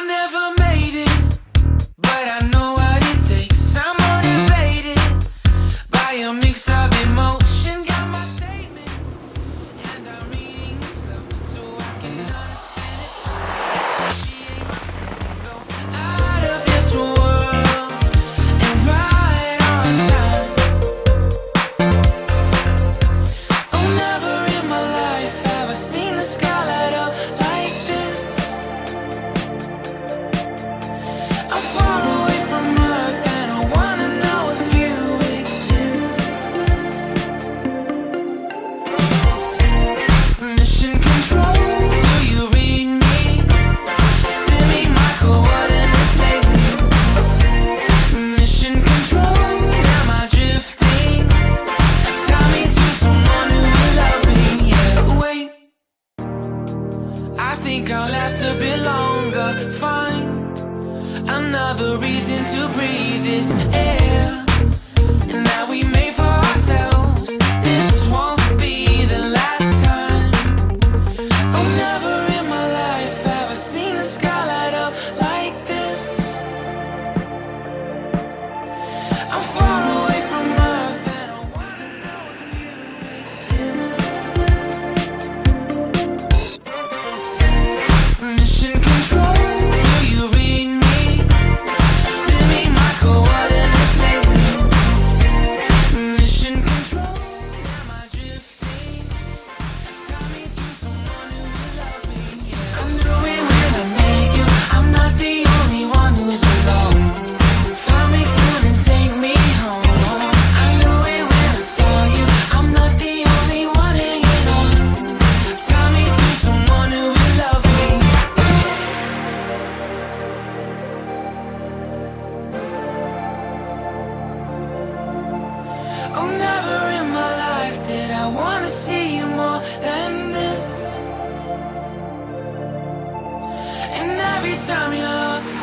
I never made it, but I know what it takes. I'm motivated by a mix of emotion. Got my statement, and I'm reading slow so I can understand it. She ain't my stand-go. Out of this world and right on time. Oh, never in my life have I seen the sky light up like this. I'm far away from Earth and I wanna know if you exist. Mission control, do you read me? Send me my coordinates lately. Mission control, am I drifting? Tie me to someone who will love me. Yeah, wait, I think I'll last a bit longer. Find another reason to breathe this air, and that we made for ourselves. This won't be the last time. Oh, never in my life have I seen the sky light up like this. I'm far away from Earth and I wanna know if you exist. Mission control, do you read me? Send me my coordinates lately. Mission control, am I drifting? Tie me to someone who will love me. Yeah. I knew it when I met you. I'm not the only one who's alone. Find me soon and take me home. I knew it when I saw you. I'm not the only one hanging on. Tie me to someone who will love me. Oh, never in my life did I want to see you more than this. And every time you're lost